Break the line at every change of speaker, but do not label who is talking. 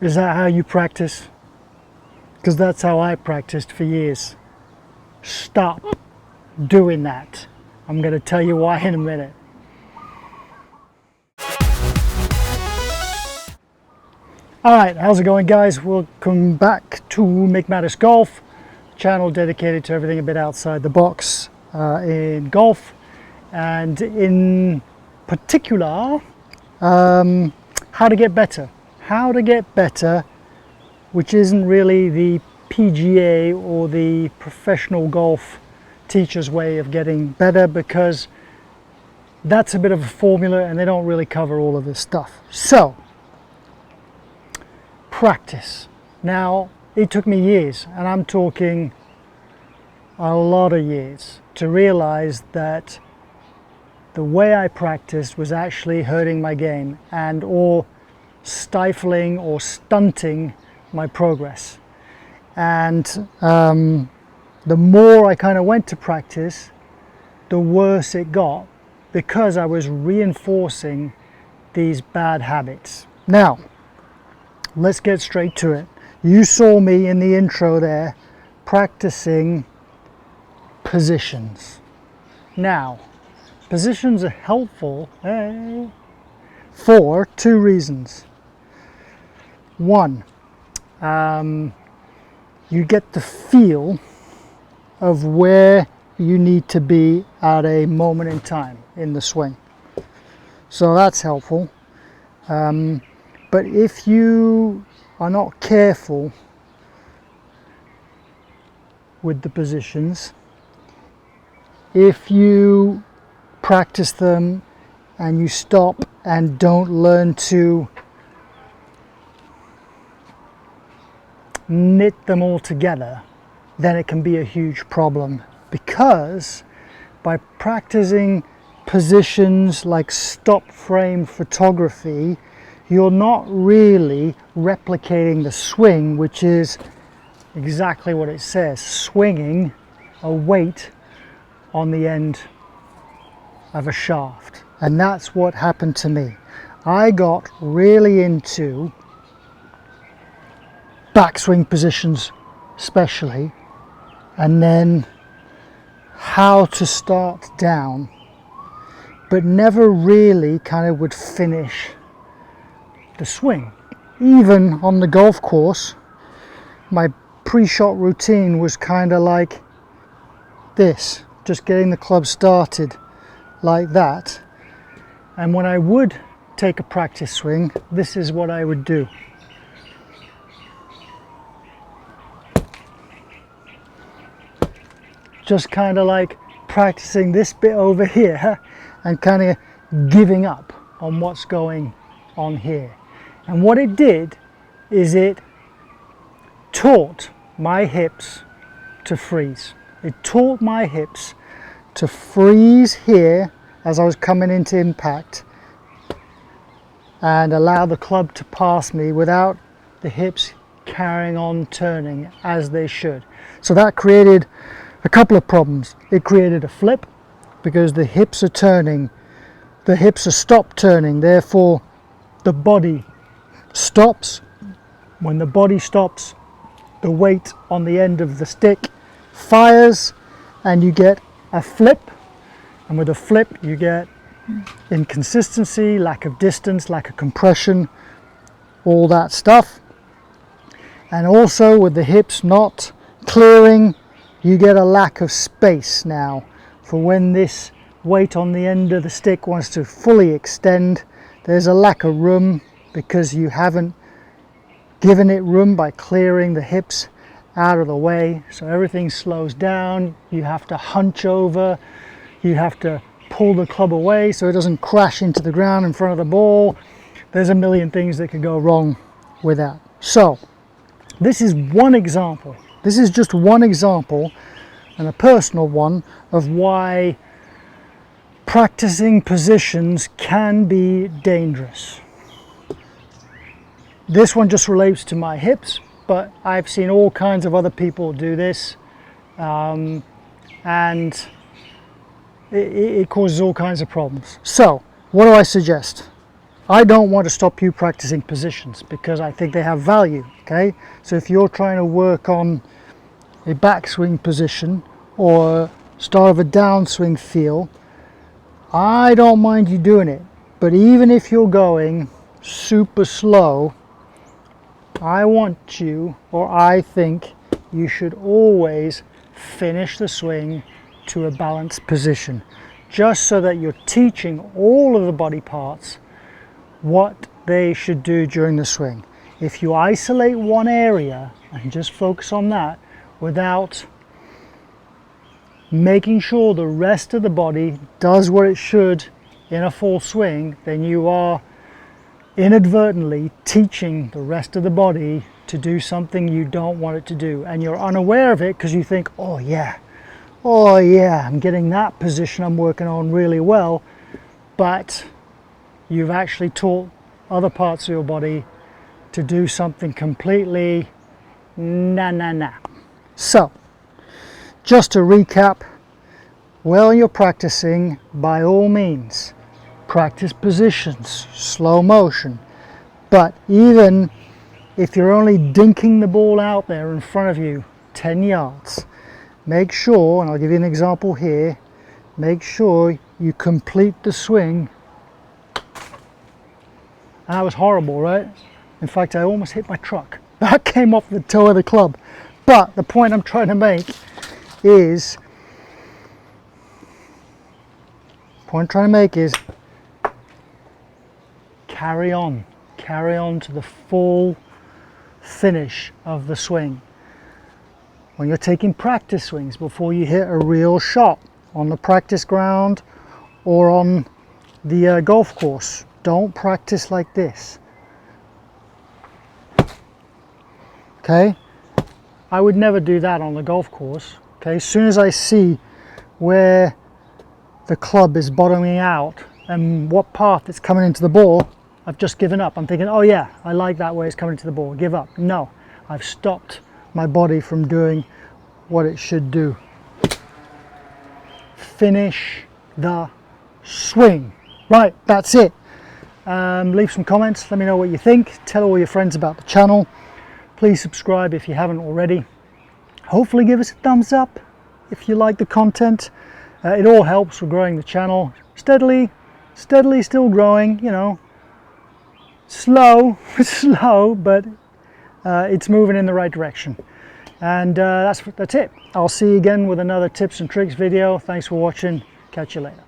Is that how you practice? Because that's how I practiced for years. Stop doing that. I'm going to tell you why in a minute. Alright, how's it going, guys? Welcome back to Migmatisgolf, channel dedicated to everything a bit outside the box in golf, and in particular how to get better. How to get better, which isn't really the PGA or the professional golf teacher's way of getting better, because that's a bit of a formula and they don't really cover all of this stuff. So, practice. Now, it took me years, and I'm talking a lot of years, to realize that the way I practiced was actually hurting my game and or stifling or stunting my progress. And the more I kind of went to practice, the worse it got, because I was reinforcing these bad habits. Now, let's get straight to it. You saw me in the intro there practicing positions. Now, positions are helpful for two reasons. One, you get the feel of where you need to be at a moment in time in the swing. So that's helpful. But if you are not careful with the positions, if you practice them and you stop and don't learn to knit them all together, then it can be a huge problem, because by practicing positions like stop frame photography, you're not really replicating the swing, which is exactly what it says, swinging a weight on the end of a shaft. And that's what happened to me. I got really into backswing positions especially, and then how to start down, but never really kind of would finish the swing. Even on the golf course, my pre-shot routine was kind of like this, just getting the club started like that. And when I would take a practice swing, this is what I would do. Just kind of like practicing this bit over here and kind of giving up on what's going on here. And what it did is it taught my hips to freeze. It taught my hips to freeze here as I was coming into impact and allow the club to pass me without the hips carrying on turning as they should. So that created a couple of problems. It created a flip, because the hips are turning, the hips are stopped turning, therefore the body stops. When the body stops, the weight on the end of the stick fires and you get a flip, and with a flip you get inconsistency, lack of distance, lack of compression, all that stuff. And also with the hips not clearing, you get a lack of space now for when this weight on the end of the stick wants to fully extend. There's a lack of room because you haven't given it room by clearing the hips out of the way. So everything slows down. You have to hunch over. You have to pull the club away so it doesn't crash into the ground in front of the ball. There's a million things that could go wrong with that. So this is one example. This is just one example, and a personal one, of why practicing positions can be dangerous. This one just relates to my hips, but I've seen all kinds of other people do this, and it causes all kinds of problems. So what do I suggest? I don't want to stop you practicing positions because I think they have value, okay? So if you're trying to work on a backswing position or start of a downswing feel, I don't mind you doing it. But even if you're going super slow, I want you, or I think you should always finish the swing to a balanced position, just so that you're teaching all of the body parts what they should do during the swing. If you isolate one area and just focus on that without making sure the rest of the body does what it should in a full swing, then you are inadvertently teaching the rest of the body to do something you don't want it to do, and you're unaware of it because you think, oh yeah, I'm getting that position I'm working on really well, but you've actually taught other parts of your body to do something completely nah. So, just to recap, while you're practicing, by all means, practice positions, slow motion. But even if you're only dinking the ball out there in front of you 10 yards, make sure, and I'll give you an example here, make sure you complete the swing. And that was horrible, right? In fact, I almost hit my truck. That came off the toe of the club. But the point I'm trying to make is, carry on to the full finish of the swing. When you're taking practice swings before you hit a real shot on the practice ground or on the golf course, don't practice like this. Okay? I would never do that on the golf course. Okay? As soon as I see where the club is bottoming out and what path it's coming into the ball, I've just given up. I'm thinking, oh yeah, I like that way it's coming into the ball. Give up. No, I've stopped my body from doing what it should do. Finish the swing. Right, that's it. Leave some comments, let me know what you think. Tell all your friends about the channel. Please subscribe if you haven't already. Hopefully give us a thumbs up if you like the content. It all helps with growing the channel. Steadily still growing, you know. Slow, but it's moving in the right direction. And that's it. I'll see you again with another tips and tricks video. Thanks for watching. Catch you later.